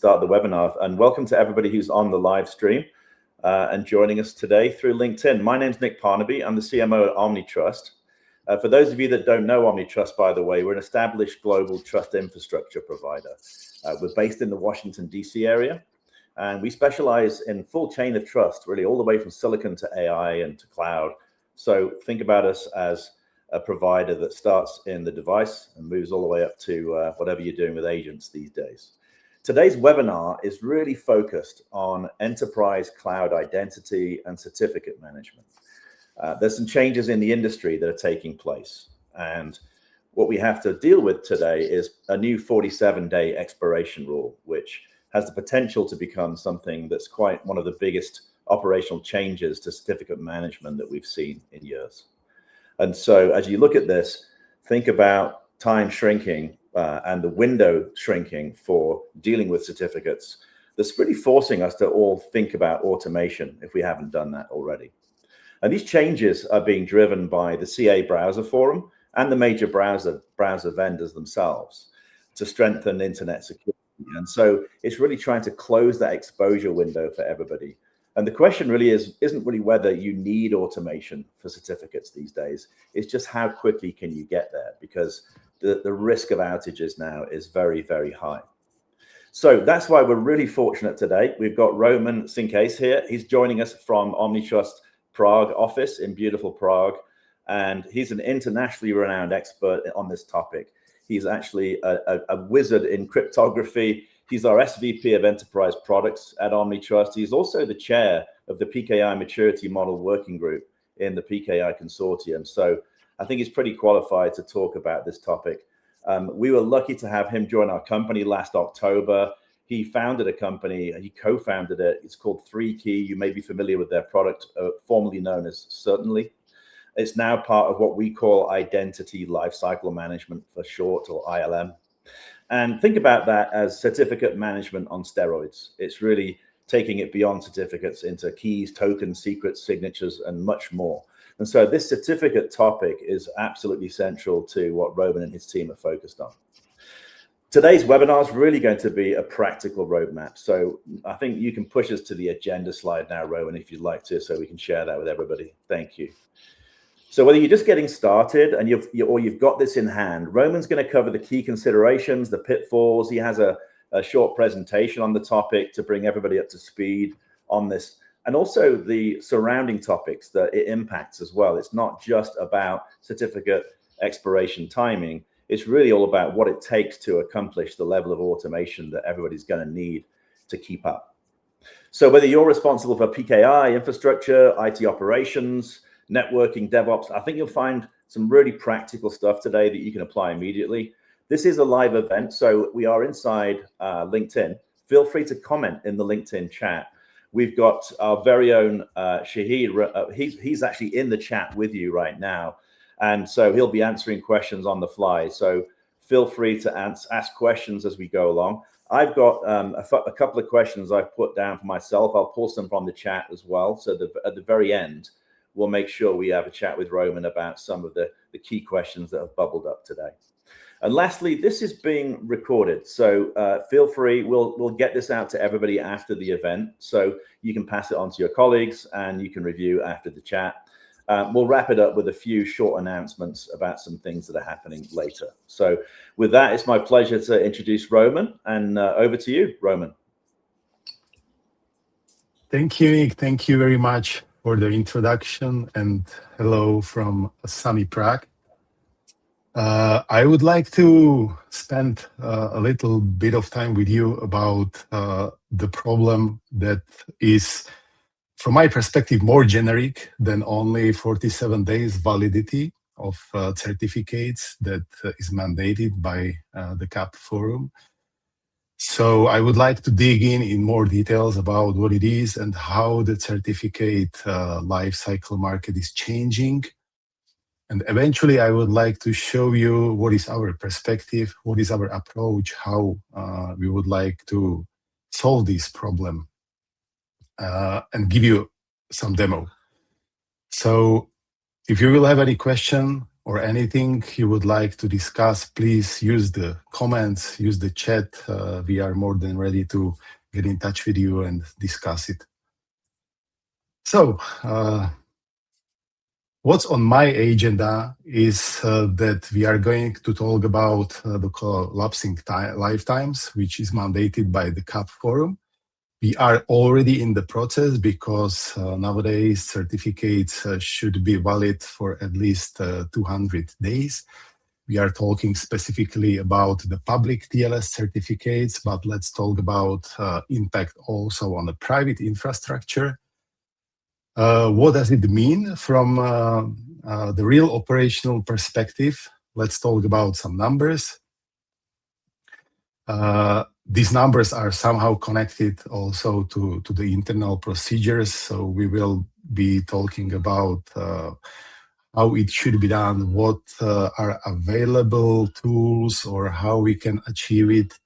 Start the webinar, and welcome to everybody who's on the live stream and joining us today through LinkedIn. My name's Nick Parnaby. I'm the CMO at OmniTrust. For those of you that don't know OmniTrust, by the way, we're an established global trust infrastructure provider. We're based in the Washington, D.C. area, and we specialize in full chain of trust, really all the way from silicon to AI and to cloud. So think about us as a provider that starts in the device and moves all the way up to whatever you're doing with agents these days. Today's webinar is really focused on enterprise cloud identity and certificate management. There's some changes in the industry that are taking place. And what we have to deal with today is a new 47-day expiration rule, which has the potential to become something that's quite one of the biggest operational changes to certificate management that we've seen in years. And so as you look at this, think about time shrinking and the window shrinking for dealing with certificates. That's really forcing us to all think about automation if we haven't done that already. And these changes are being driven by the CA Browser Forum and the major browser vendors themselves to strengthen internet security. And so it's really trying to close that exposure window for everybody. And the question really isn't really whether you need automation for certificates these days. It's just how quickly can you get there, because the risk of outages now is very, very high. So that's why we're really fortunate today. We've got Roman Cinkais here. He's joining us from OmniTrust Prague office in beautiful Prague. And he's an internationally renowned expert on this topic. He's actually a wizard in cryptography. He's our SVP of Enterprise Products at OmniTrust. He's also the chair of the PKI Maturity Model Working Group in the PKI Consortium. So I think he's pretty qualified to talk about this topic. We were lucky to have him join our company last October. He founded a company, he co-founded it. It's called 3Key. You may be familiar with their product, formerly known as Certainly. It's now part of what we call Identity Lifecycle Management for short, or ILM. And think about that as certificate management on steroids. It's really taking it beyond certificates into keys, tokens, secrets, signatures, and much more. And so this certificate topic is absolutely central to what Roman and his team are focused on. Today's webinar is really going to be a practical roadmap. So I think you can push us to the agenda slide now, Roman, if you'd like to, so we can share that with everybody. Thank you. So whether you're just getting started and you've got this in hand, Roman's going to cover the key considerations, the pitfalls. He has a short presentation on the topic to bring everybody up to speed on this, and also the surrounding topics that it impacts as well. It's not just about certificate expiration timing. It's really all about what it takes to accomplish the level of automation that everybody's going to need to keep up. So whether you're responsible for PKI, infrastructure, IT operations, networking, DevOps, I think you'll find some really practical stuff today that you can apply immediately. This is a live event, so we are inside LinkedIn. Feel free to comment in the LinkedIn chat. We've got our very own Shahid. He's actually in the chat with you right now. And so he'll be answering questions on the fly. So feel free to ask questions as we go along. I've got a couple of questions I've put down for myself. I'll pull some from the chat as well. So at the very end, we'll make sure we have a chat with Roman about some of the key questions that have bubbled up today. And lastly, this is being recorded. So feel free, we'll get this out to everybody after the event. So you can pass it on to your colleagues and you can review after the chat. We'll wrap it up with a few short announcements about some things that are happening later. So with that, it's my pleasure to introduce Roman, and over to you, Roman. Thank you, Nick. Thank you very much for the introduction, and hello from sunny Prague. I would like to spend a little bit of time with you about the problem that is, from my perspective, more generic than only 47 days validity of certificates that is mandated by the CAP forum. So I would like to dig in more details about what it is and how the certificate lifecycle market is changing. And eventually, I would like to show you what is our perspective, what is our approach, how we would like to solve this problem, and give you some demo. So if you will have any question, or anything you would like to discuss, please use the comments, use the chat. We are more than ready to get in touch with you and discuss it. So, what's on my agenda is that we are going to talk about the collapsing lifetimes, which is mandated by the CAP Forum. We are already in the process because nowadays certificates should be valid for at least 200 days. We are talking specifically about the public TLS certificates, but let's talk about impact also on the private infrastructure. What does it mean from the real operational perspective? Let's talk about some numbers. These numbers are somehow connected also to the internal procedures. So we will be talking about how it should be done, what are available tools, or how we can achieve it.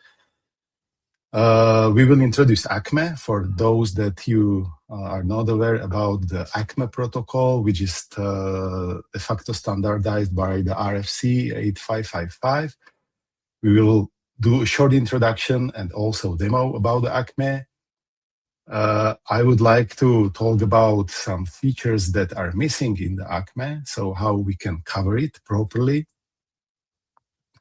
We will introduce ACME for those that you are not aware about the ACME protocol, which is de facto standardized by the RFC 8555. We will do a short introduction and also demo about the ACME. I would like to talk about some features that are missing in the ACME, so how we can cover it properly.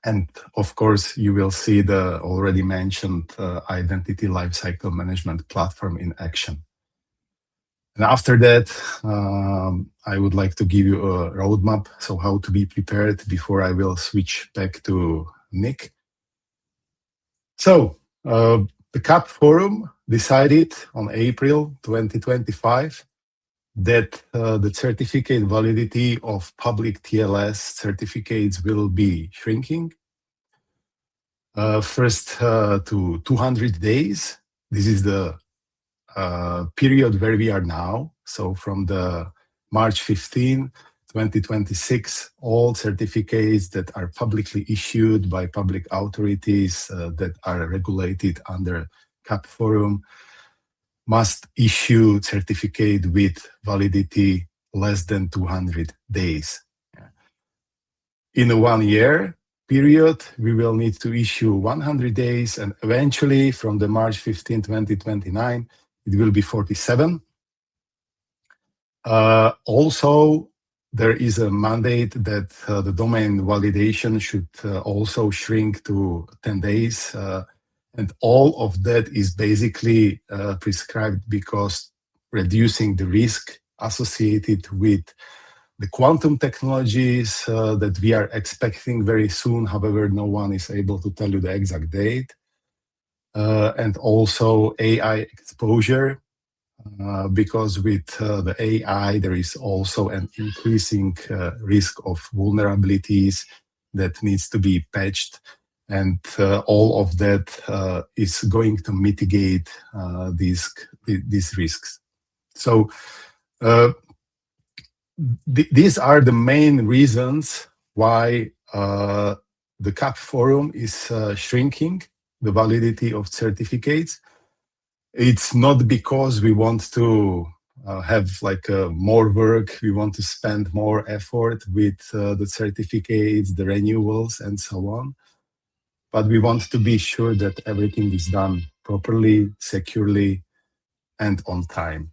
And of course, you will see the already mentioned identity lifecycle management platform in action. And after that, I would like to give you a roadmap, so how to be prepared before I will switch back to Nick. So the CAP Forum decided on April 2025 that the certificate validity of public TLS certificates will be shrinking. First to 200 days. This is the period where we are now. So from the March 15, 2026, all certificates that are publicly issued by public authorities that are regulated under CAP Forum must issue certificate with validity less than 200 days. In a 1 year period, we will need to issue 100 days, and eventually from the March 15, 2029, it will be 47. Also, there is a mandate that the domain validation should also shrink to 10 days. And all of that is basically prescribed because reducing the risk associated with the quantum technologies that we are expecting very soon. However, no one is able to tell you the exact date. And also AI exposure, because with the AI, there is also an increasing risk of vulnerabilities that needs to be patched. And all of that is going to mitigate these risks. So these are the main reasons why the CAP Forum is shrinking the validity of certificates. It's not because we want to have like more work, we want to spend more effort with the certificates, the renewals, and so on. But we want to be sure that everything is done properly, securely, and on time.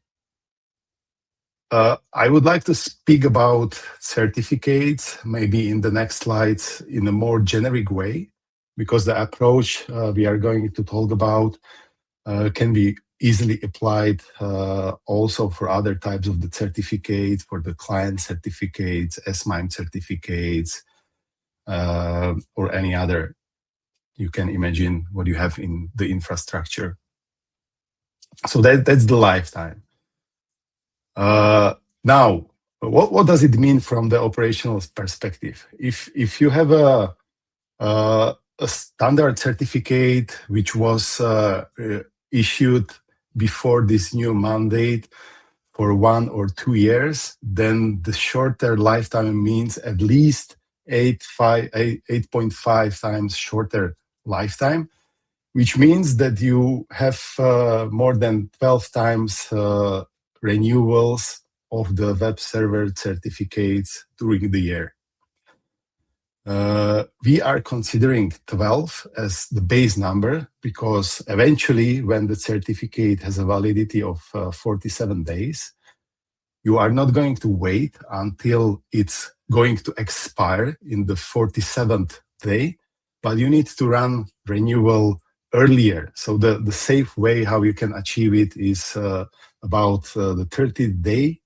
I would like to speak about certificates, maybe in the next slides, in a more generic way, because the approach we are going to talk about can be easily applied also for other types of the certificates, for the client certificates, SMIME certificates, or any other. You can imagine what you have in the infrastructure. So that's the lifetime. Now, what does it mean from the operational perspective? If you have a standard certificate which was issued before this new mandate for 1 or 2 years, then the shorter lifetime means at least 8.5 times shorter lifetime, which means that you have more than 12 times renewals of the web server certificates during the year. We are considering 12 as the base number because eventually when the certificate has a validity of 47 days, you are not going to wait until it's going to expire in the 47th day, but you need to run renewal earlier. So the safe way how you can achieve it is about the 30th day.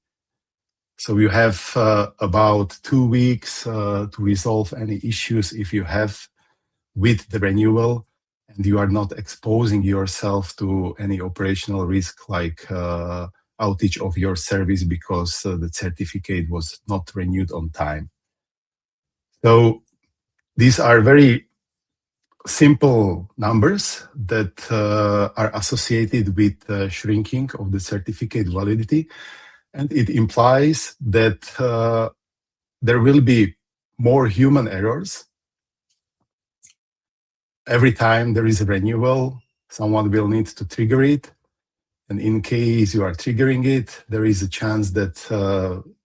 So you have about 2 weeks to resolve any issues if you have with the renewal, and you are not exposing yourself to any operational risk like outage of your service because the certificate was not renewed on time. So these are very simple numbers that are associated with shrinking of the certificate validity. And it implies that there will be more human errors. Every time there is a renewal, someone will need to trigger it. And in case you are triggering it, there is a chance that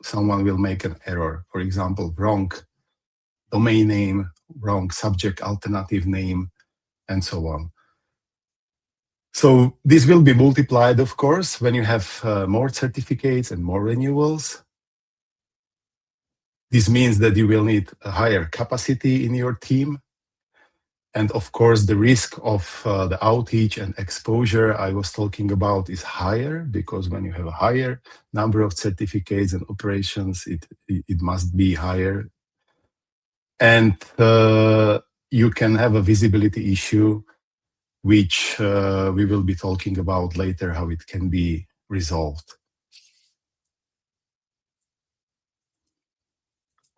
someone will make an error. For example, wrong domain name, wrong subject alternative name, and so on. So this will be multiplied, of course, when you have more certificates and more renewals. This means that you will need a higher capacity in your team. And of course, the risk of the outage and exposure I was talking about is higher because when you have a higher number of certificates and operations, it must be higher. And you can have a visibility issue, which we will be talking about later, how it can be resolved.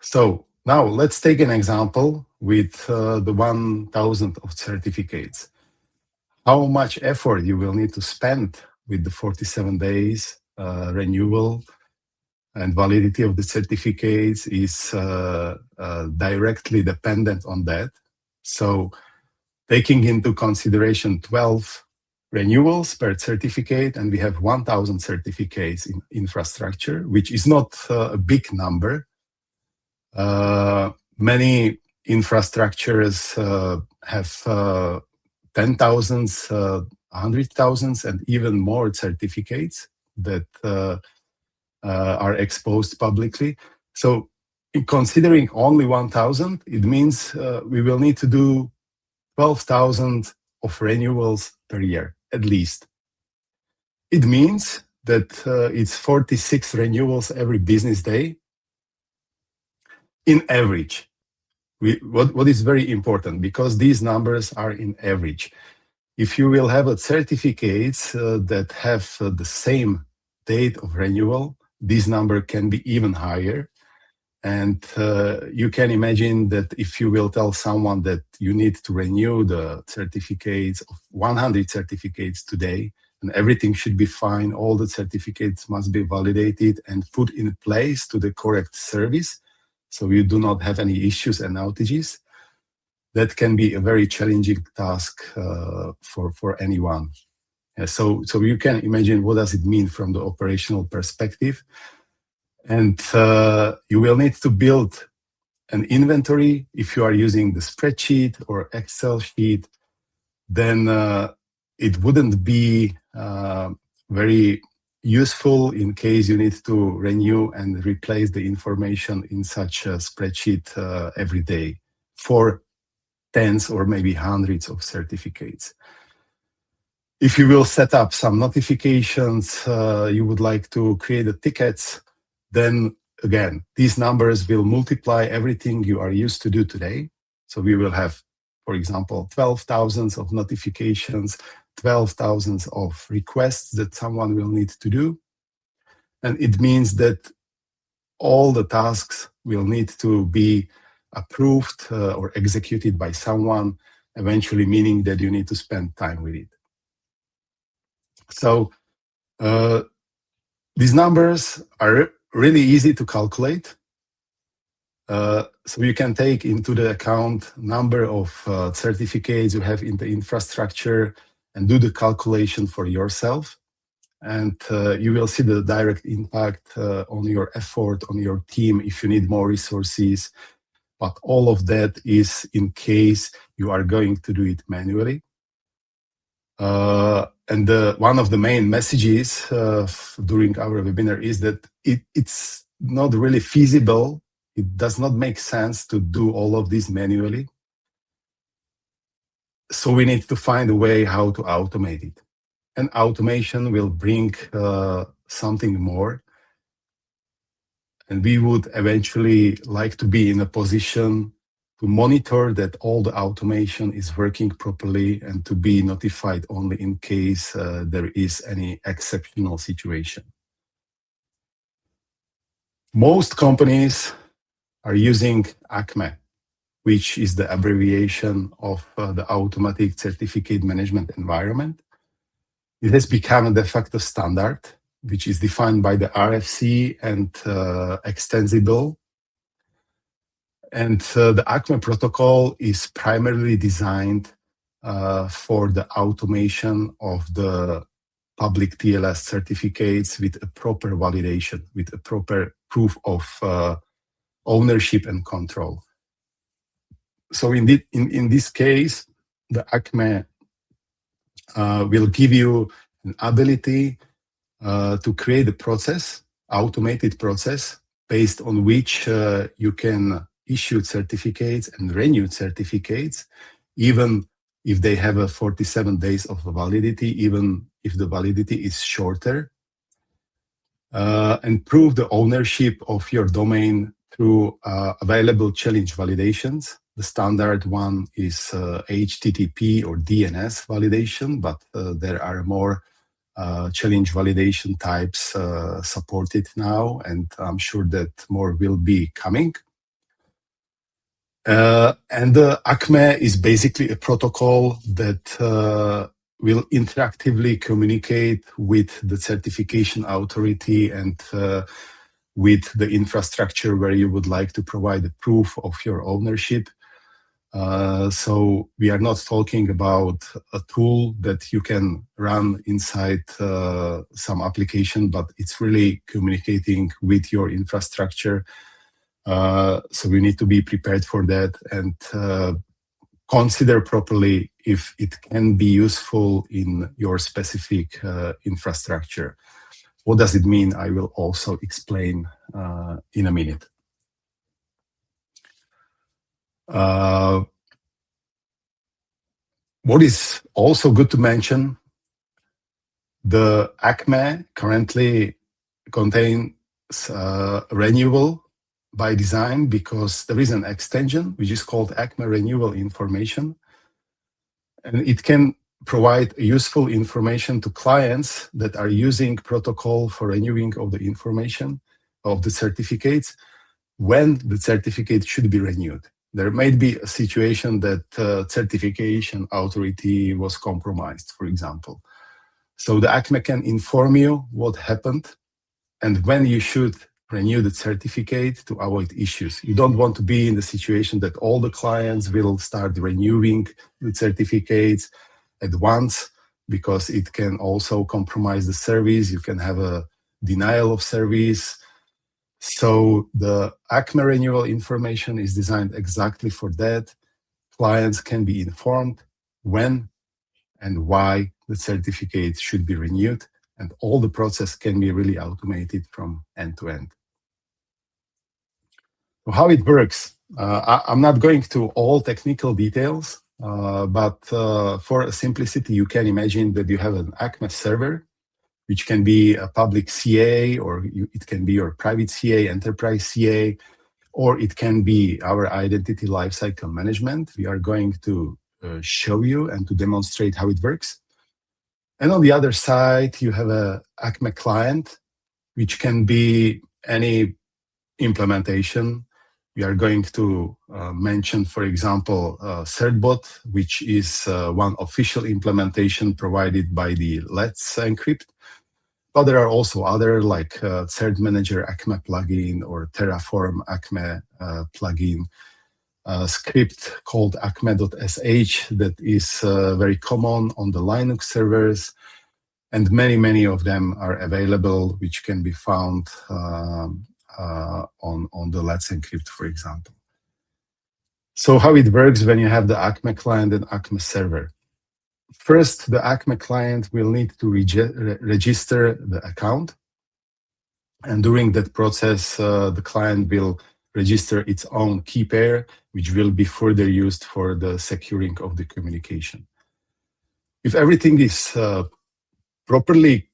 So now let's take an example with the 1,000 of certificates. How much effort you will need to spend with the 47 days renewal and validity of the certificates is directly dependent on that. So taking into consideration 12 renewals per certificate, and we have 1,000 certificates in infrastructure, which is not a big number. Many infrastructures have 10,000s, 100,000s, and even more certificates that are exposed publicly. So in considering only 1,000, it means we will need to do 12,000 of renewals per year, at least. It means that it's 46 renewals every business day in average. What is very important, because these numbers are in average. If you will have certificates that have the same date of renewal, this number can be even higher. And you can imagine that if you will tell someone that you need to renew the certificates of 100 certificates today, and everything should be fine, all the certificates must be validated and put in place to the correct service, so you do not have any issues and outages, that can be a very challenging task for anyone. So you can imagine what does it mean from the operational perspective. And you will need to build an inventory. If you are using the spreadsheet or Excel sheet, then it wouldn't be very useful in case you need to renew and replace the information in such a spreadsheet every day for tens or maybe hundreds of certificates. If you will set up some notifications, you would like to create the tickets, then again, these numbers will multiply everything you are used to do today. So we will have, for example, 12,000 of notifications, 12,000 of requests that someone will need to do. And it means that all the tasks will need to be approved or executed by someone, eventually meaning that you need to spend time with it. So these numbers are really easy to calculate. So you can take into the account number of certificates you have in the infrastructure and do the calculation for yourself. And you will see the direct impact on your effort, on your team, if you need more resources, but all of that is in case you are going to do it manually. And one of the main messages during our webinar is that it's not really feasible. It does not make sense to do all of this manually. So we need to find a way how to automate it. And automation will bring something more. And we would eventually like to be in a position to monitor that all the automation is working properly and to be notified only in case there is any exceptional situation. Most companies are using ACME, which is the abbreviation of the Automatic Certificate Management Environment. It has become a de facto standard, which is defined by the RFC and extensible. And the ACME protocol is primarily designed for the automation of the public TLS certificates with a proper validation, with a proper proof of ownership and control. So in this case, the ACME will give you an ability to create a process, automated process, based on which you can issue certificates and renew certificates, even if they have a 47 days of validity, even if the validity is shorter, and prove the ownership of your domain through available challenge validations. The standard one is HTTP or DNS validation, but there are more challenge validation types supported now, and I'm sure that more will be coming. And the ACME is basically a protocol that will interactively communicate with the certification authority and with the infrastructure where you would like to provide the proof of your ownership. So we are not talking about a tool that you can run inside some application, but it's really communicating with your infrastructure. So we need to be prepared for that and consider properly if it can be useful in your specific infrastructure. What does it mean? I will also explain in a minute. What is also good to mention, the ACME currently contains renewal by design, because there is an extension which is called ACME Renewal Information, and it can provide useful information to clients that are using protocol for renewing of the information of the certificates when the certificate should be renewed. There might be a situation that certification authority was compromised, for example. So the ACME can inform you what happened and when you should renew the certificate to avoid issues. You don't want to be in the situation that all the clients will start renewing the certificates at once, because it can also compromise the service. You can have a denial of service. So the ACME renewal information is designed exactly for that. Clients can be informed when and why the certificate should be renewed, and all the process can be really automated from end to end. So how it works, I'm not going to all technical details, but for simplicity, you can imagine that you have an ACME server, which can be a public CA, or it can be your private CA, enterprise CA, or it can be our identity lifecycle management. We are going to show you and to demonstrate how it works. And on the other side, you have a ACME client, which can be any implementation. We are going to mention, for example, CertBot, which is one official implementation provided by the Let's Encrypt. But there are also other, like Cert Manager ACME plugin or Terraform ACME plugin, a script called acme.sh that is very common on the Linux servers, and many of them are available, which can be found on the Let's Encrypt, for example. So how it works when you have the Acme client and Acme server. First, the Acme client will need to register the account. And during that process, the client will register its own key pair, which will be further used for the securing of the communication. If everything is properly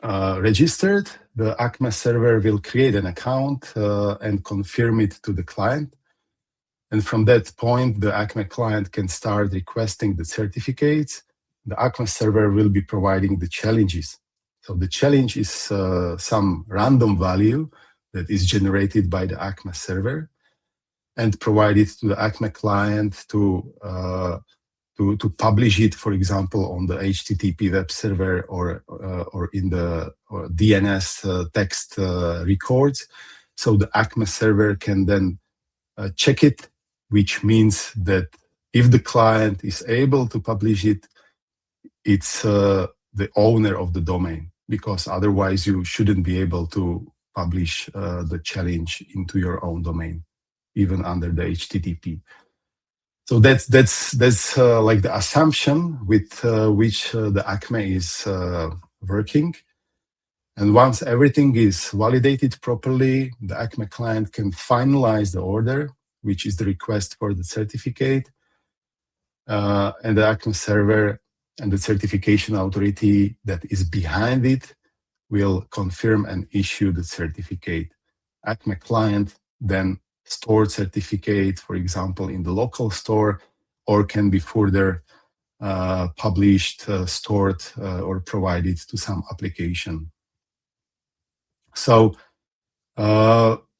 registered, the Acme server will create an account and confirm it to the client. And from that point, the Acme client can start requesting the certificates. The Acme server will be providing the challenges. So the challenge is some random value that is generated by the Acme server and provided to the Acme client to publish it, for example, on the HTTP web server or in the DNS text records. So the Acme server can then check it, which means that if the client is able to publish it, it's the owner of the domain, because otherwise you shouldn't be able to publish the challenge into your own domain, even under the HTTP. So that's like the assumption with which the Acme is working. And once everything is validated properly, the Acme client can finalize the order, which is the request for the certificate, and the Acme server and the certification authority that is behind it will confirm and issue the certificate. Acme client then stored certificate, for example, in the local store, or can be further published, stored, or provided to some application. So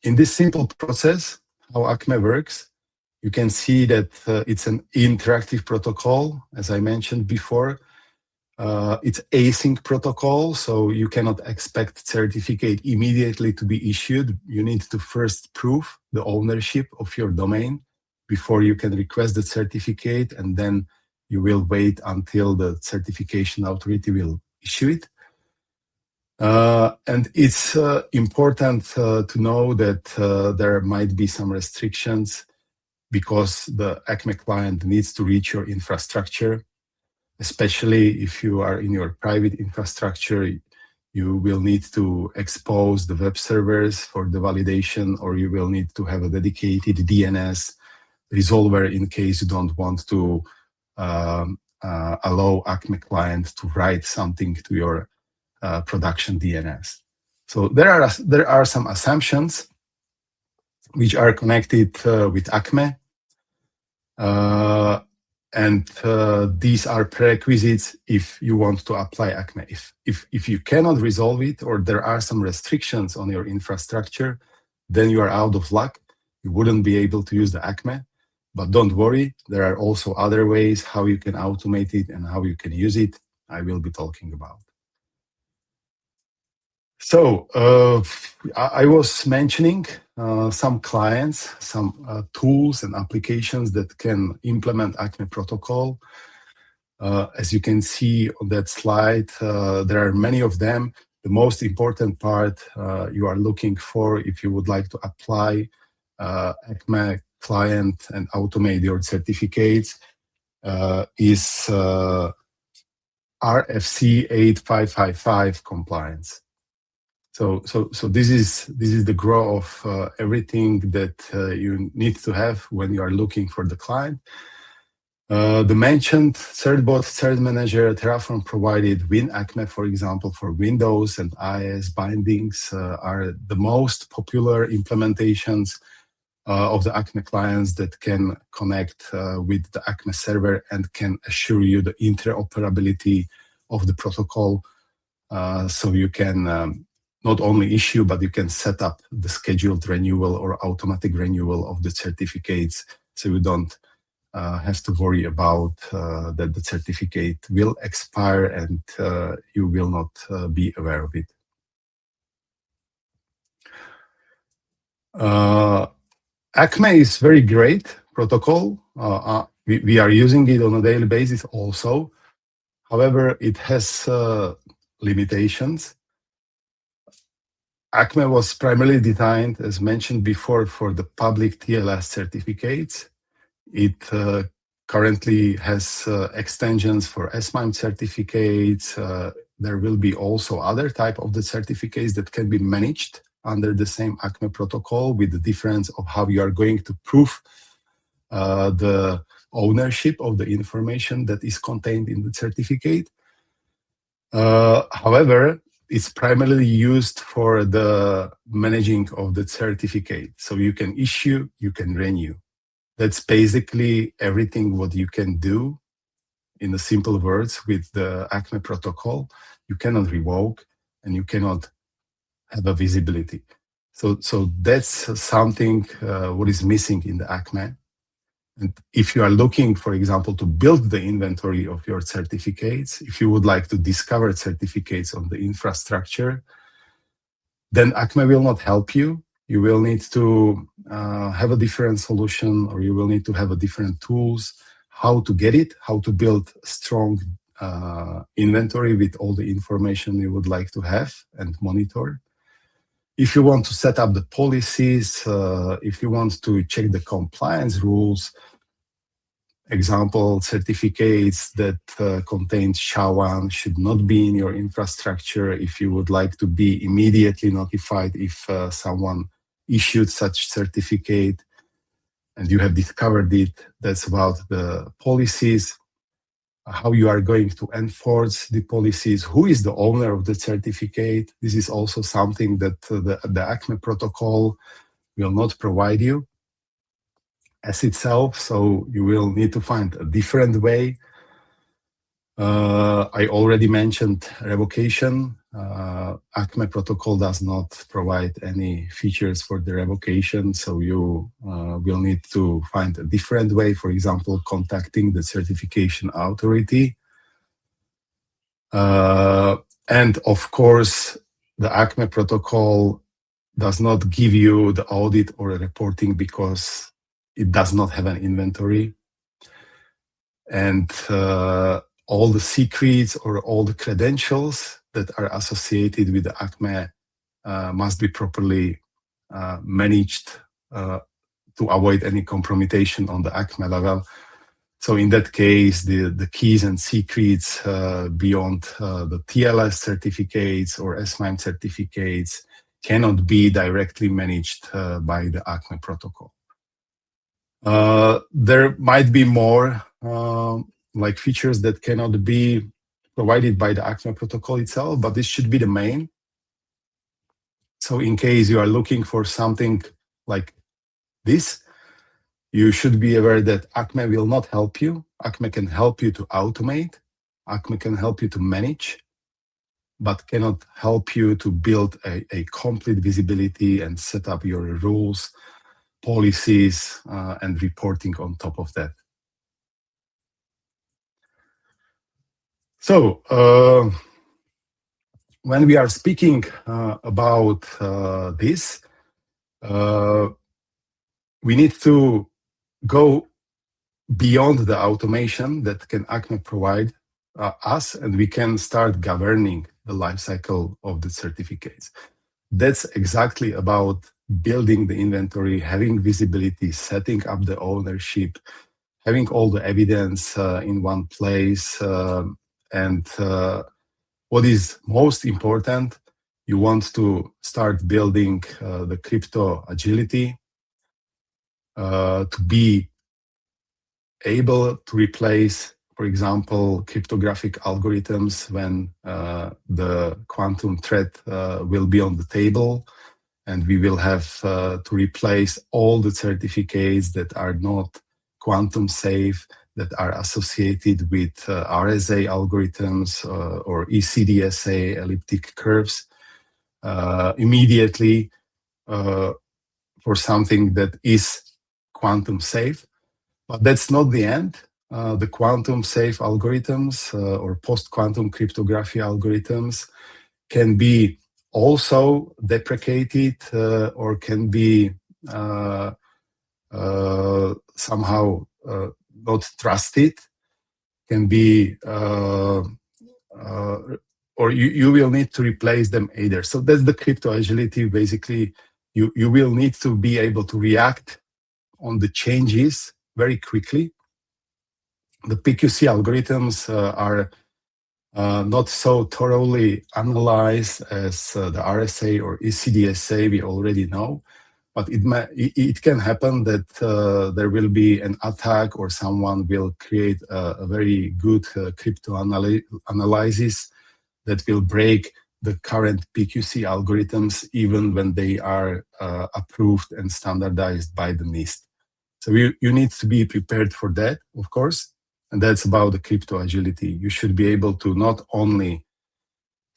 in this simple process, how Acme works, you can see that it's an interactive protocol, as I mentioned before. It's async protocol, so you cannot expect certificate immediately to be issued. You need to first prove the ownership of your domain before you can request the certificate, and then you will wait until the certification authority will issue it. And it's important to know that there might be some restrictions because the Acme client needs to reach your infrastructure, especially if you are in your private infrastructure. You will need to expose the web servers for the validation, or you will need to have a dedicated DNS resolver in case you don't want to allow Acme client to write something to your production DNS. So there are some assumptions which are connected with Acme. And these are prerequisites if you want to apply Acme. If you cannot resolve it, or there are some restrictions on your infrastructure, then you are out of luck. You wouldn't be able to use the Acme. But don't worry, there are also other ways how you can automate it and how you can use it. I will be talking about. So I was mentioning some clients, some tools and applications that can implement Acme protocol. As you can see on that slide, there are many of them. The most important part you are looking for if you would like to apply Acme client and automate your certificates is RFC 8555 compliance. So this is the grow of everything that you need to have when you are looking for the client. The mentioned certbot, cert manager, Terraform provided WinAcme, for example, for Windows and IIS bindings are the most popular implementations of the Acme clients that can connect with the Acme server and can assure you the interoperability of the protocol. So you can not only issue, but you can set up the scheduled renewal or automatic renewal of the certificates, so you don't have to worry about that the certificate will expire and you will not be aware of it. Acme is very great protocol. We are using it on a daily basis also. However, it has limitations. Acme was primarily designed, as mentioned before, for the public TLS certificates. It currently has extensions for SMIME certificates. There will be also other type of the certificates that can be managed under the same ACME protocol, with the difference of how you are going to prove the ownership of the information that is contained in the certificate. However, it's primarily used for the managing of the certificate. So you can issue, you can renew. That's basically everything what you can do in the simple words with the ACME protocol. You cannot revoke and you cannot have a visibility. So that's something what is missing in the ACME. And if you are looking, for example, to build the inventory of your certificates, if you would like to discover certificates on the infrastructure, then ACME will not help you. You will need to have a different solution, or you will need to have a different tools, how to get it, how to build strong inventory with all the information you would like to have and monitor. If you want to set up the policies, if you want to check the compliance rules, example, certificates that contain SHA-1 should not be in your infrastructure. If you would like to be immediately notified if someone issued such certificate and you have discovered it, that's about the policies, how you are going to enforce the policies, who is the owner of the certificate. This is also something that the ACME protocol will not provide you as itself, so you will need to find a different way. I already mentioned revocation. ACME protocol does not provide any features for the revocation, so you will need to find a different way, for example, contacting the certification authority. And of course, the ACME protocol does not give you the audit or reporting because it does not have an inventory. And all the secrets or all the credentials that are associated with the ACME must be properly managed to avoid any compromission on the ACME level. So in that case, the keys and secrets beyond the TLS certificates or SMIME certificates cannot be directly managed by the ACME protocol. There might be more like features that cannot be provided by the ACME protocol itself, but this should be the main. So in case you are looking for something like this, you should be aware that ACME will not help you. ACME can help you to automate. ACME can help you to manage, but cannot help you to build a complete visibility and set up your rules, policies, and reporting on top of that. So when we are speaking about this, we need to go beyond the automation that can ACME provide us, and we can start governing the life cycle of the certificates. That's exactly about building the inventory, having visibility, setting up the ownership, having all the evidence in one place, and what is most important, you want to start building the crypto agility to be able to replace, for example, cryptographic algorithms when the quantum threat will be on the table, and we will have to replace all the certificates that are not quantum safe, that are associated with RSA algorithms or ECDSA elliptic curves immediately for something that is quantum safe. But that's not the end. The quantum safe algorithms or post-quantum cryptography algorithms can be also deprecated or can be somehow not trusted, can be, or you will need to replace them either. So that's the crypto agility. Basically, you will need to be able to react on the changes very quickly. The PQC algorithms are not so thoroughly analyzed as the RSA or ECDSA we already know, but it can happen that there will be an attack or someone will create a very good crypto analysis that will break the current PQC algorithms even when they are approved and standardized by the NIST. So you need to be prepared for that, of course. And that's about the crypto agility. You should be able to not only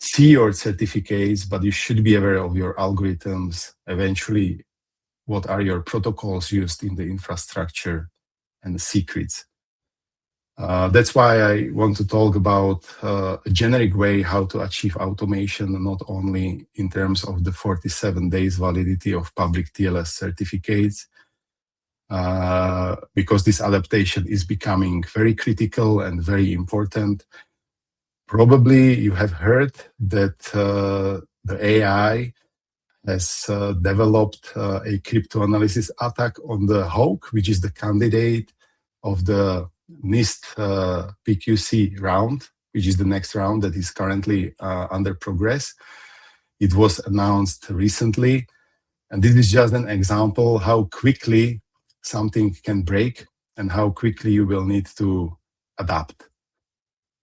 see your certificates, but you should be aware of your algorithms, eventually what are your protocols used in the infrastructure and the secrets. That's why I want to talk about a generic way how to achieve automation, not only in terms of the 47 days validity of public TLS certificates, because this adaptation is becoming very critical and very important. Probably you have heard that the AI has developed a crypto analysis attack on the Hawk, which is the candidate of the NIST PQC round, which is the next round that is currently under progress. It was announced recently. And this is just an example how quickly something can break and how quickly you will need to adapt.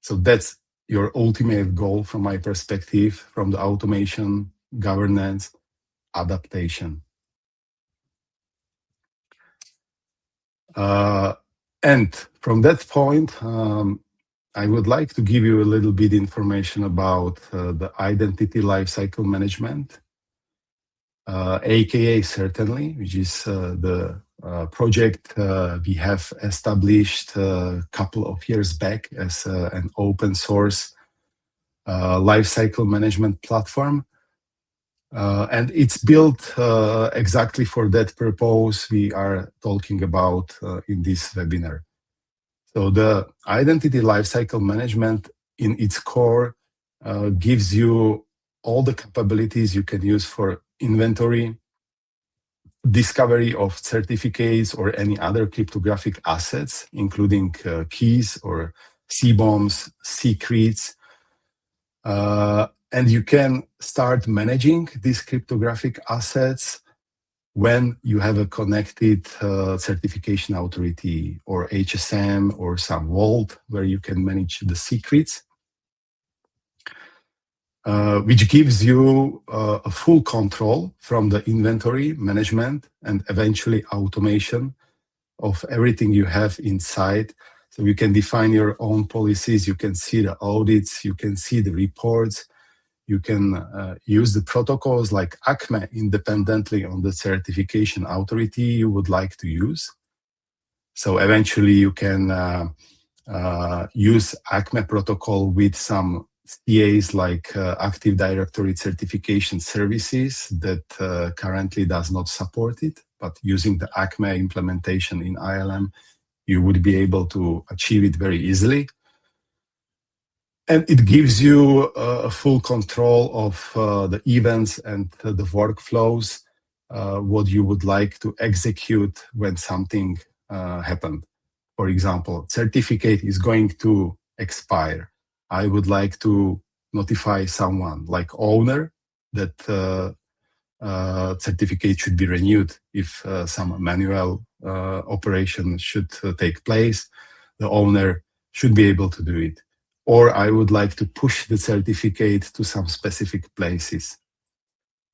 So that's your ultimate goal from my perspective, from the automation, governance, adaptation. And from that point, I would like to give you a little bit information about the identity lifecycle management, aka certainly, which is the project we have established a couple of years back as an open source lifecycle management platform. And it's built exactly for that purpose we are talking about in this webinar. So the identity lifecycle management in its core gives you all the capabilities you can use for inventory, discovery of certificates or any other cryptographic assets, including keys or CBOMs, secrets. And you can start managing these cryptographic assets when you have a connected certification authority or HSM or some vault where you can manage the secrets, which gives you a full control from the inventory management and eventually automation of everything you have inside. So you can define your own policies, you can see the audits, you can see the reports, you can use the protocols like ACME independently on the certification authority you would like to use. So eventually you can use ACME protocol with some CAs like Active Directory Certification Services that currently does not support it, but using the ACME implementation in ILM, you would be able to achieve it very easily. And it gives you a full control of the events and the workflows, what you would like to execute when something happened. For example, certificate is going to expire. I would like to notify someone like owner that certificate should be renewed. If some manual operation should take place, the owner should be able to do it. Or I would like to push the certificate to some specific places.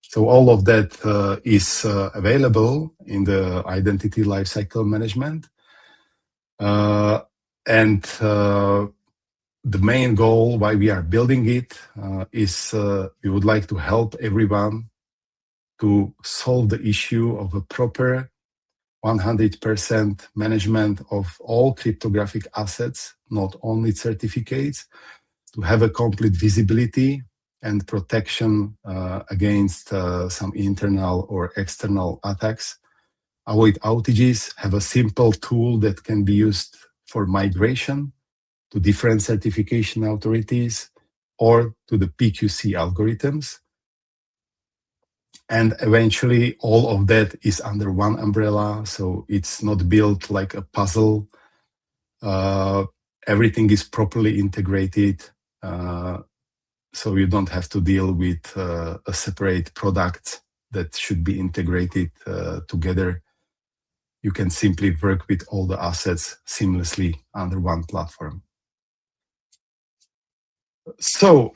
So all of that is available in the identity lifecycle management. And the main goal why we are building it is we would like to help everyone to solve the issue of a proper 100% management of all cryptographic assets, not only certificates, to have a complete visibility and protection against some internal or external attacks. Avoid outages, have a simple tool that can be used for migration to different certification authorities or to the PQC algorithms. And eventually all of that is under one umbrella. So it's not built like a puzzle. Everything is properly integrated. So you don't have to deal with a separate product that should be integrated together. You can simply work with all the assets seamlessly under one platform. So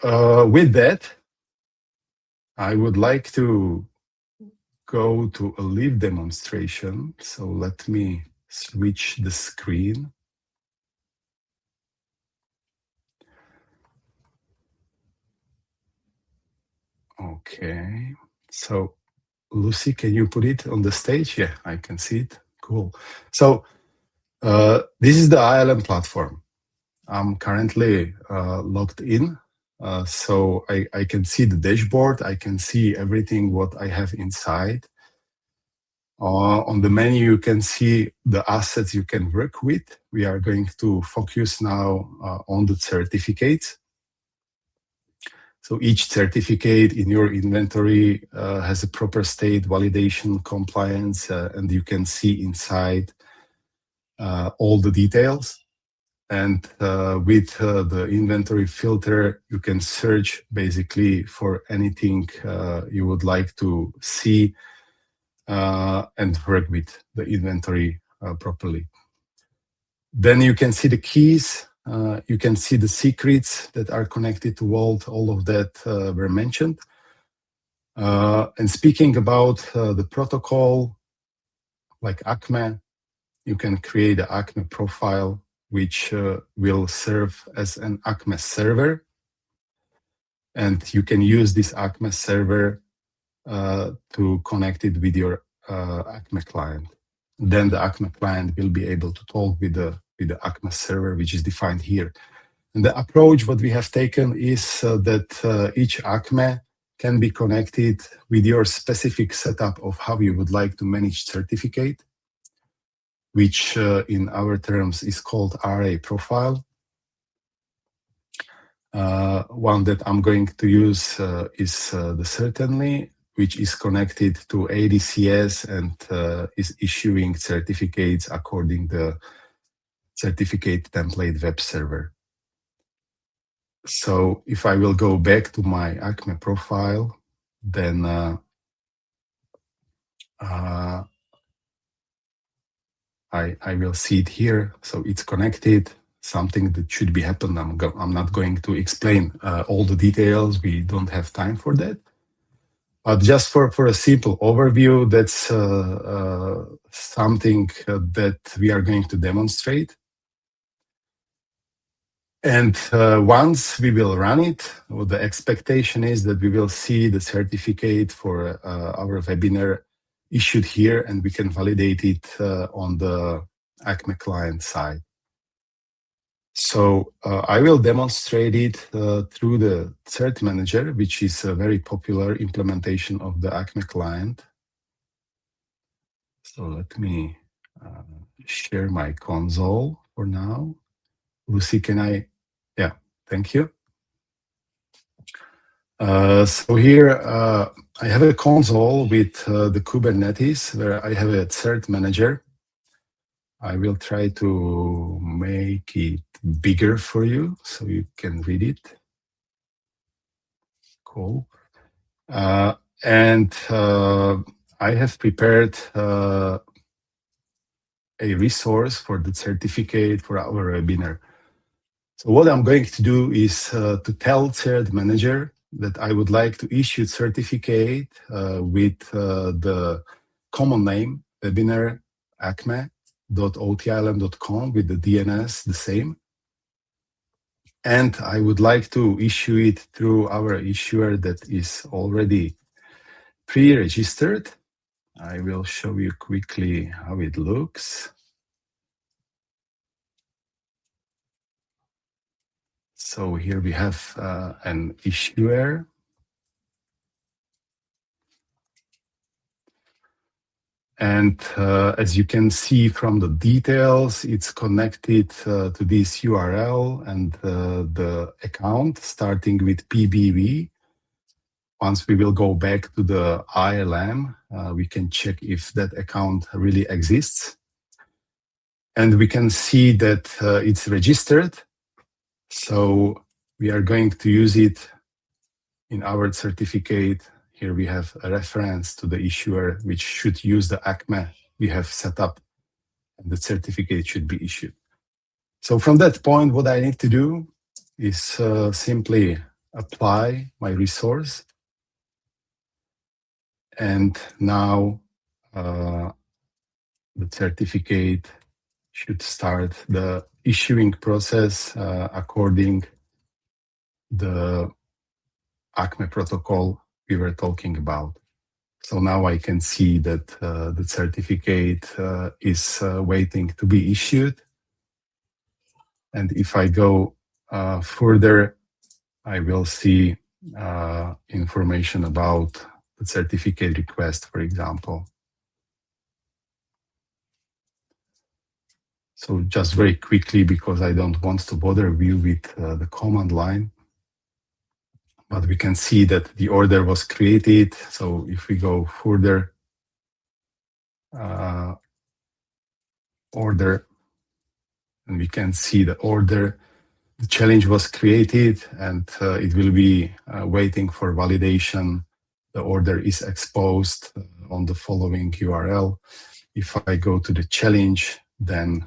with that, I would like to go to a live demonstration. So let me switch the screen. Okay, so Lucy, can you put it on the stage? Yeah, I can see it. Cool. So this is the ILM platform. I'm currently logged in. So I can see the dashboard. I can see everything what I have inside. On the menu, you can see the assets you can work with. We are going to focus now on the certificates. So each certificate in your inventory has a proper state, validation, compliance, and you can see inside all the details. And with the inventory filter, you can search basically for anything you would like to see and work with the inventory properly. Then you can see the keys. You can see the secrets that are connected to Vault. All of that were mentioned. And speaking about the protocol, like ACME, you can create an ACME profile, which will serve as an ACME server. And you can use this ACME server to connect it with your ACME client. Then the ACME client will be able to talk with the ACME server, which is defined here. And the approach what we have taken is that each ACME can be connected with your specific setup of how you would like to manage certificate, which in our terms is called RA profile. One that I'm going to use is the Certainly, which is connected to ADCS and is issuing certificates according to the certificate template web server. So if I will go back to my ACME profile, then I will see it here. So it's connected, something that should be happening. I'm not going to explain all the details. We don't have time for that. But just for a simple overview, that's something that we are going to demonstrate. And once we will run it, the expectation is that we will see the certificate for our webinar issued here, and we can validate it on the ACME client side. So I will demonstrate it through the Cert Manager, which is a very popular implementation of the ACME client. So let me share my console for now. Lucy, can I? Yeah, thank you. So here I have a console with the Kubernetes where I have a Cert Manager. I will try to make it bigger for you so you can read it. Cool. And I have prepared a resource for the certificate for our webinar. So what I'm going to do is to tell Cert Manager that I would like to issue certificate with the common name webinar acme.otilm.com with the DNS the same. And I would like to issue it through our issuer that is already pre-registered. I will show you quickly how it looks. So here we have an issuer. And as you can see from the details, it's connected to this URL and the account starting with PBV. once we will go back to the ILM, we can check if that account really exists. And we can see that it's registered. So we are going to use it in our certificate. Here we have a reference to the issuer, which should use the ACME we have set up, and the certificate should be issued. So from that point, what I need to do is simply apply my resource. And now the certificate should start the issuing process according the ACME protocol we were talking about. So now I can see that the certificate is waiting to be issued. And if I go further, I will see information about the certificate request, for example. So just very quickly, because I don't want to bother you with the command line, but we can see that the order was created. So if we go further, order, and we can see the order, the challenge was created, and it will be waiting for validation. The order is exposed on the following URL. If I go to the challenge, then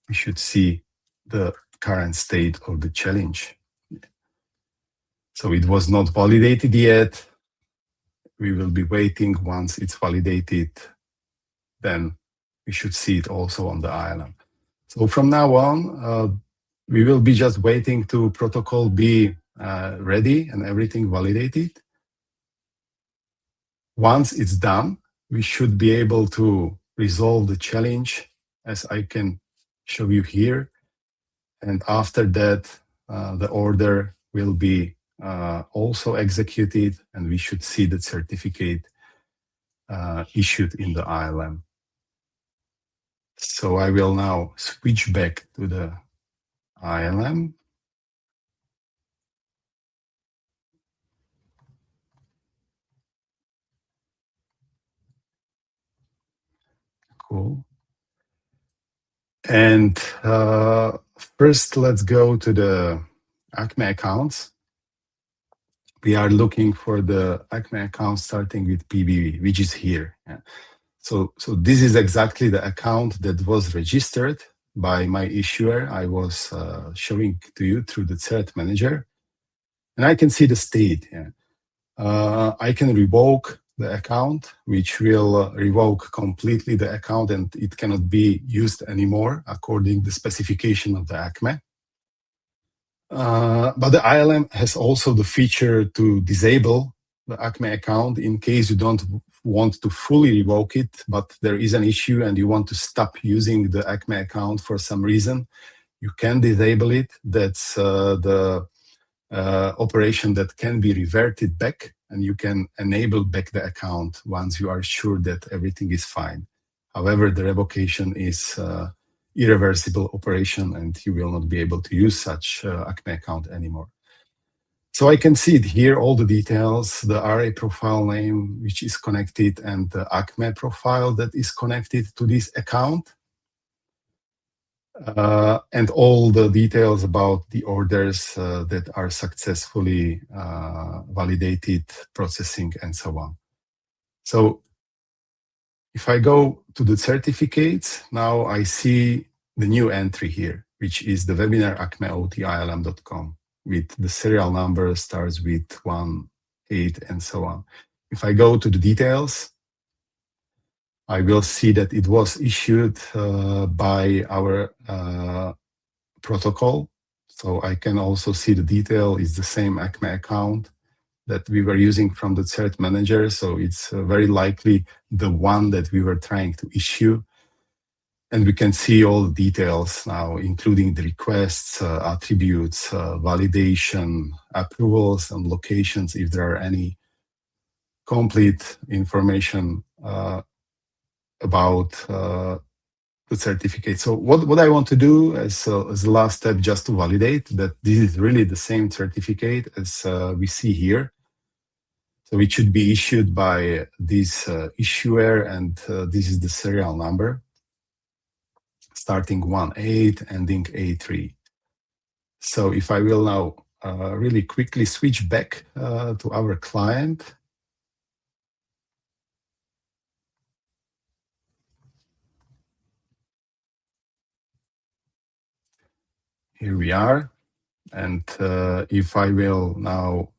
we should see the current state of the challenge. So it was not validated yet. We will be waiting. Once it's validated, then we should see it also on the ILM. So from now on, we will be just waiting to protocol be ready and everything validated. Once it's done, we should be able to resolve the challenge, as I can show you here. And after that, the order will be also executed, and we should see the certificate issued in the ILM. So I will now switch back to the ILM. Cool. And first, let's go to the ACME accounts. We are looking for the ACME account starting with PBV, which is here. So this is exactly the account that was registered by my issuer. I was showing to you through the threat manager, and I can see the state. I can revoke the account, which will revoke completely the account, and it cannot be used anymore according to the specification of the ACME. But the ILM has also the feature to disable the ACME account in case you don't want to fully revoke it, but there is an issue and you want to stop using the ACME account for some reason. You can disable it. That's the operation that can be reverted back, and you can enable back the account once you are sure that everything is fine. However, the revocation is irreversible operation, and you will not be able to use such ACME account anymore. So I can see it here, all the details, the RA profile name, which is connected, and the ACME profile that is connected to this account. And all the details about the orders that are successfully validated, processing, and so on. So if I go to the certificates, now I see the new entry here, which is the webinar acmeotilm.com with the serial number starts with 1, 8, and so on. If I go to the details, I will see that it was issued by our protocol. So I can also see the detail is the same ACME account that we were using from the threat manager. So it's very likely the one that we were trying to issue. And we can see all the details now, including the requests, attributes, validation, approvals, and locations, if there are any complete information about the certificate. So what I want to do as the last step, just to validate that this is really the same certificate as we see here. So it should be issued by this issuer, and this is the serial number, starting 18, ending A3. So if I will now really quickly switch back to our client, here we are. And if I will now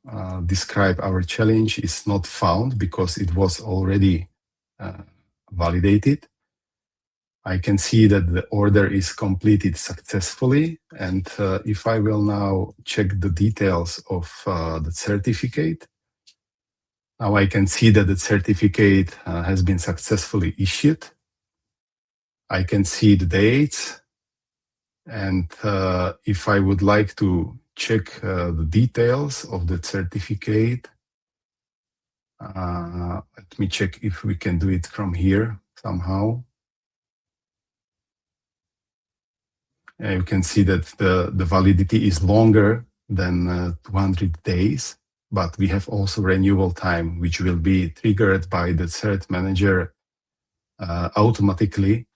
describe our challenge, is not found because it was already validated. I can see that the order is completed successfully. And if I will now check the details of the certificate, now I can see that the certificate has been successfully issued. I can see the dates. And if I would like to check the details of the certificate, let me check if we can do it from here somehow. You can see that the validity is longer than 200 days, but we have also renewal time, which will be triggered by the cert manager automatically.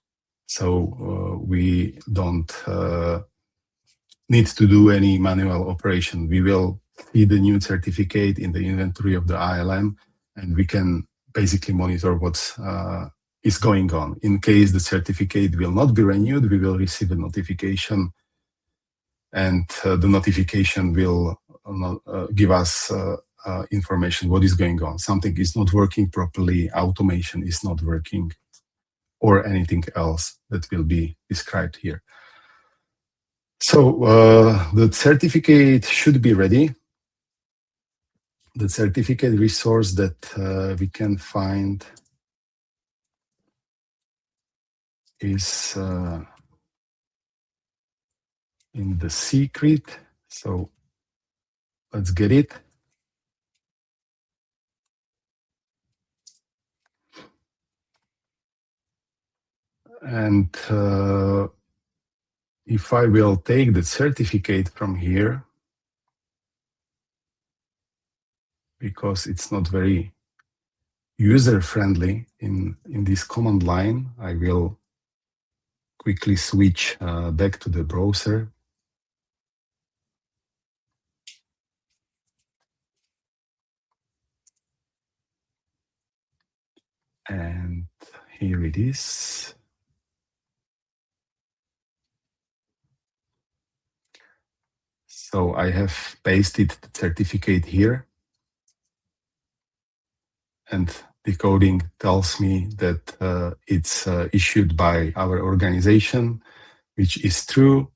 So we don't need to do any manual operation. We will see the new certificate in the inventory of the ILM, and we can basically monitor what's is going on. In case the certificate will not be renewed, we will receive a notification, and the notification will give us information what is going on. Something is not working properly, automation is not working, or anything else that will be described here. So the certificate should be ready. The certificate resource that we can find is in the secret. So let's get it. And if I will take the certificate from here, because it's not very user-friendly in this command line, I will quickly switch back to the browser. And here it is. So I have pasted the certificate here, and the coding tells me that it's issued by our organization, which is true.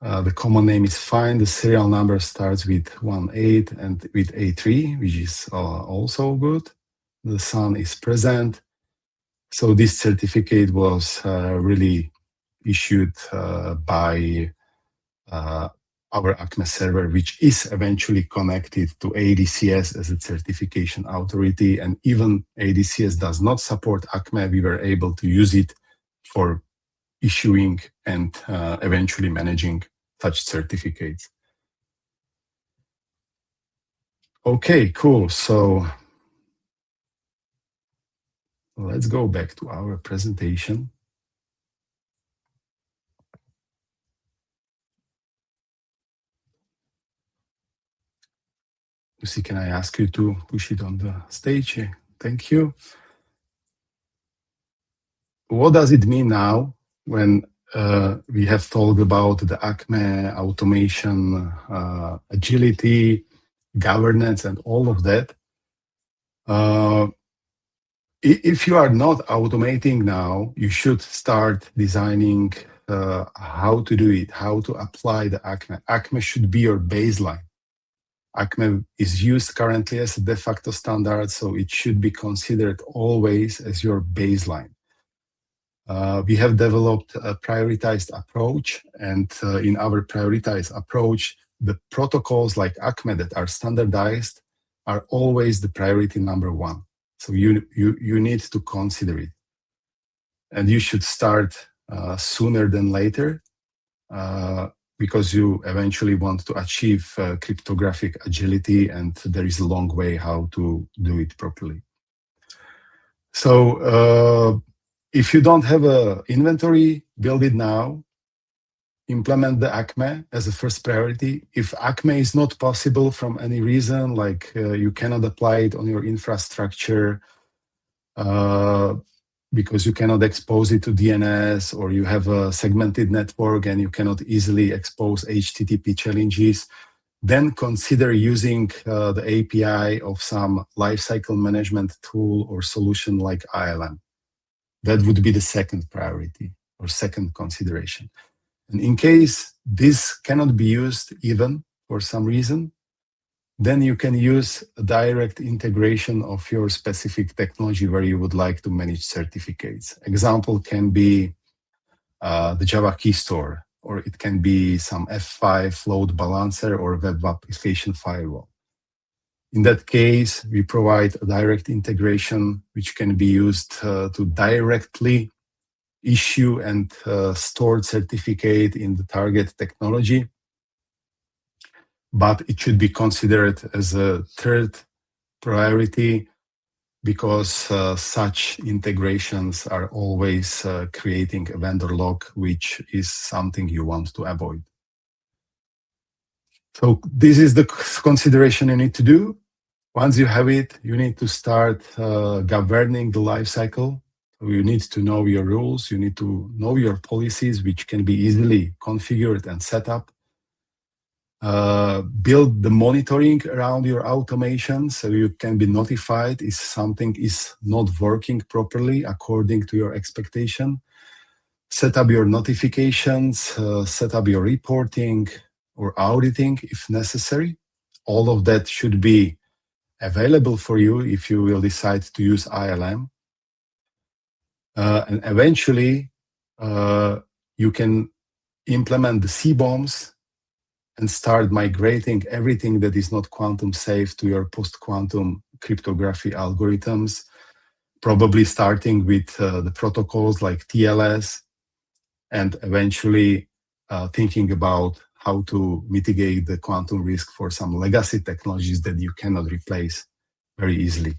The common name is fine. The serial number starts with 18 and with A3, which is also good. The sun is present. So this certificate was really issued by our ACME server, which is eventually connected to ADCS as a certification authority. And even ADCS does not support ACME, we were able to use it for issuing and eventually managing such certificates. Okay, cool. So let's go back to our presentation. Lucy, can I ask you to push it on the stage? Thank you. What does it mean now when we have talked about the ACME automation, agility, governance, and all of that? If you are not automating now, you should start designing how to do it, how to apply the ACME. ACME should be your baseline. ACME is used currently as a de facto standard, so it should be considered always as your baseline. We have developed a prioritized approach, and in our prioritized approach, the protocols like ACME that are standardized are always the priority number one. So you need to consider it. And you should start sooner than later. because you eventually want to achieve cryptographic agility, and there is a long way how to do it properly. So if you don't have an inventory, build it now. Implement the ACME as a first priority. If ACME is not possible from any reason, like you cannot apply it on your infrastructure because you cannot expose it to DNS, or you have a segmented network and you cannot easily expose HTTP challenges, then consider using the API of some lifecycle management tool or solution like ILM. That would be the second priority or second consideration. And in case this cannot be used even for some reason, then you can use a direct integration of your specific technology where you would like to manage certificates. Example can be the Java key store, or it can be some F5 load balancer or web application firewall. In that case, we provide a direct integration which can be used to directly issue and store certificate in the target technology, but it should be considered as a third priority because such integrations are always creating a vendor lock, which is something you want to avoid. So this is the consideration you need to do. Once you have it, you need to start governing the life cycle. You need to know your rules. You need to know your policies, which can be easily configured and set up. Build the monitoring around your automation so you can be notified if something is not working properly according to your expectation. Set up your notifications, set up your reporting or auditing if necessary. All of that should be available for you if you will decide to use ILM. And eventually, you can implement the C-bombs and start migrating everything that is not quantum safe to your post-quantum cryptography algorithms, probably starting with the protocols like TLS, and eventually thinking about how to mitigate the quantum risk for some legacy technologies that you cannot replace very easily.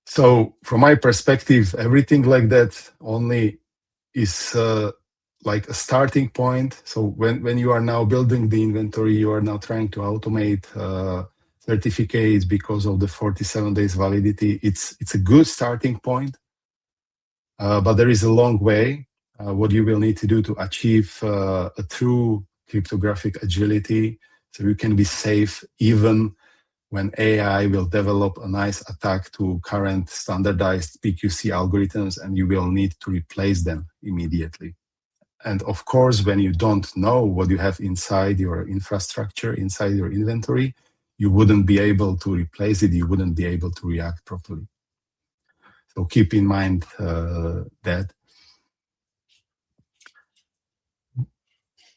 So from my perspective, everything like that only is like a starting point. So when you are now building the inventory, you are now trying to automate certificates because of the 47 days validity. It's a good starting point, but there is a long way. What you will need to do to achieve a true cryptographic agility, so you can be safe even when AI will develop a nice attack to current standardized PQC algorithms, and you will need to replace them immediately. And of course, when you don't know what you have inside your infrastructure, inside your inventory, you wouldn't be able to replace it, you wouldn't be able to react properly. So keep in mind that.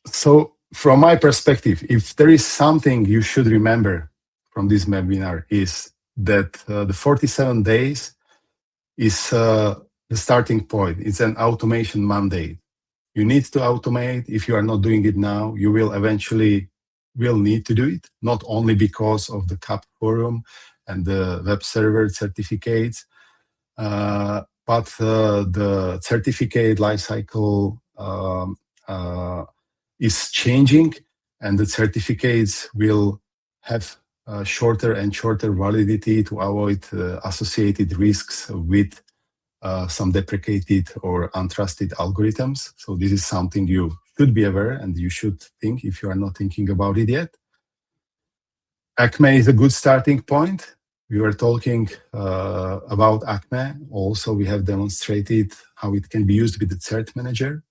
So from my perspective, if there is something you should remember from this webinar, is that the 47 days is the starting point. It's an automation mandate. You need to automate. If you are not doing it now, you will eventually need to do it, not only because of the CAP forum and the web server certificates, but the certificate lifecycle is changing, and the certificates will have shorter and shorter validity to avoid associated risks with some deprecated or untrusted algorithms. So this is something you should be aware and you should think if you are not thinking about it yet. ACME is a good starting point. We were talking about ACME. Also, we have demonstrated how it can be used with the cert manager.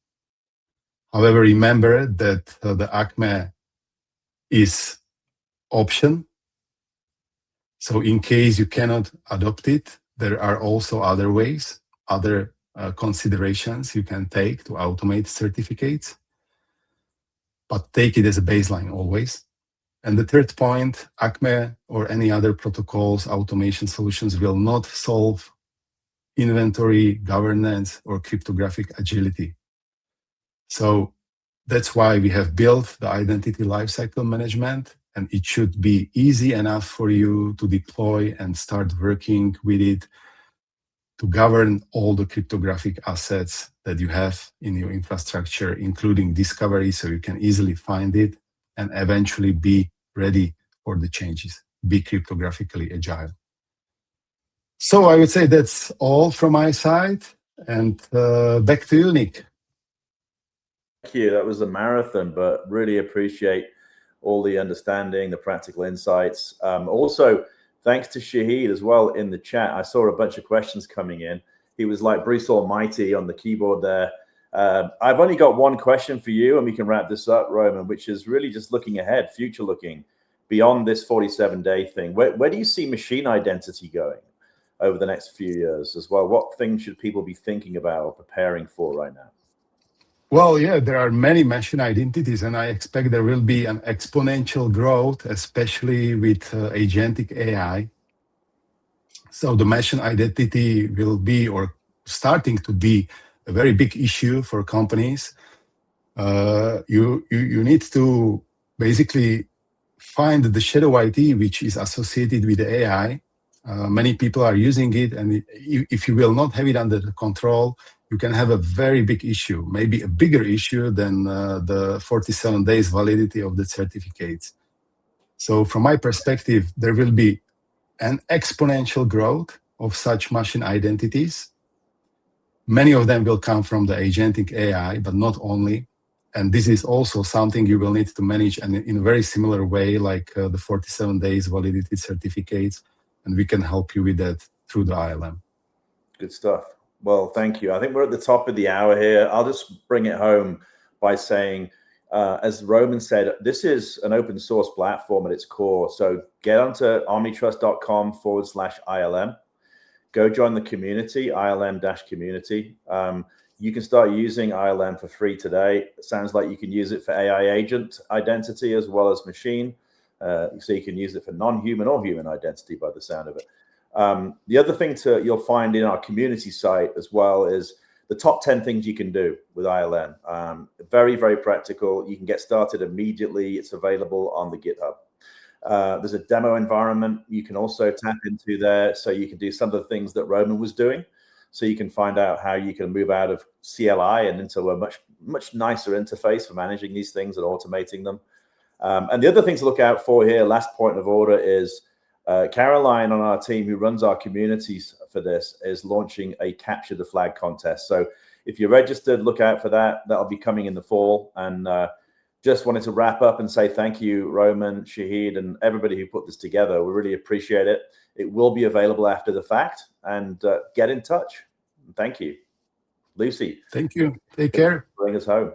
However, remember that the ACME is option. So in case you cannot adopt it, there are also other ways, other considerations you can take to automate certificates, but take it as a baseline always. And the third point, ACME or any other protocols, automation solutions will not solve inventory, governance, or cryptographic agility. So That's why we have built the identity lifecycle management, and it should be easy enough for you to deploy and start working with it to govern all the cryptographic assets that you have in your infrastructure, including discovery, so you can easily find it and eventually be ready for the changes, be cryptographically agile. So I would say that's all from my side, and back to you, Nick. Thank you. That was a marathon, but really appreciate all the understanding, the practical insights. Also, thanks to Shahid as well in the chat. I saw a bunch of questions coming in. He was like Bruce Almighty on the keyboard there. I've only got one question for you, and we can wrap this up, Roman, which is really just looking ahead, future looking, beyond this 47-day thing. Where do you see machine identity going over the next few years as well? What things should people be thinking about or preparing for right now? Well, yeah, there are many machine identities, and I expect there will be an exponential growth, especially with agentic AI. So the machine identity will be, or starting to be, a very big issue for companies. You need to basically find the shadow ID which is associated with the AI. Many people are using it, and if you will not have it under control, you can have a very big issue, maybe a bigger issue than the 47 days validity of the certificates. So from my perspective, there will be an exponential growth of such machine identities. Many of them will come from the agentic AI, but not only. And this is also something you will need to manage in a very similar way, like the 47 days validity certificates. And we can help you with that through the ILM. Good stuff. Well, thank you. I think we're at the top of the hour here. I'll just bring it home by saying, as Roman said, this is an open source platform at its core. So get onto omnitrust.com/ILM. Go join the community, ILM-community. You can start using ILM for free today. It sounds like you can use it for AI agent identity as well as machine. So you can use it for non-human or human identity by the sound of it. The other thing you'll find in our community site as well is the top 10 things you can do with ILM. Very, very practical. You can get started immediately. It's available on the GitHub. There's a demo environment you can also tap into there, so you can do some of the things that Roman was doing. So you can find out how you can move out of CLI and into a much nicer interface for managing these things and automating them. And the other thing to look out for here, last point of order, is Caroline on our team, who runs our communities for this, is launching a Capture the Flag contest. So if you're registered, look out for that. That'll be coming in the fall. And just wanted to wrap up and say thank you, Roman, Shahid, and everybody who put this together. We really appreciate it. It will be available after the fact, and get in touch. Thank you. Lucy. Thank you. Take care. Bring us home.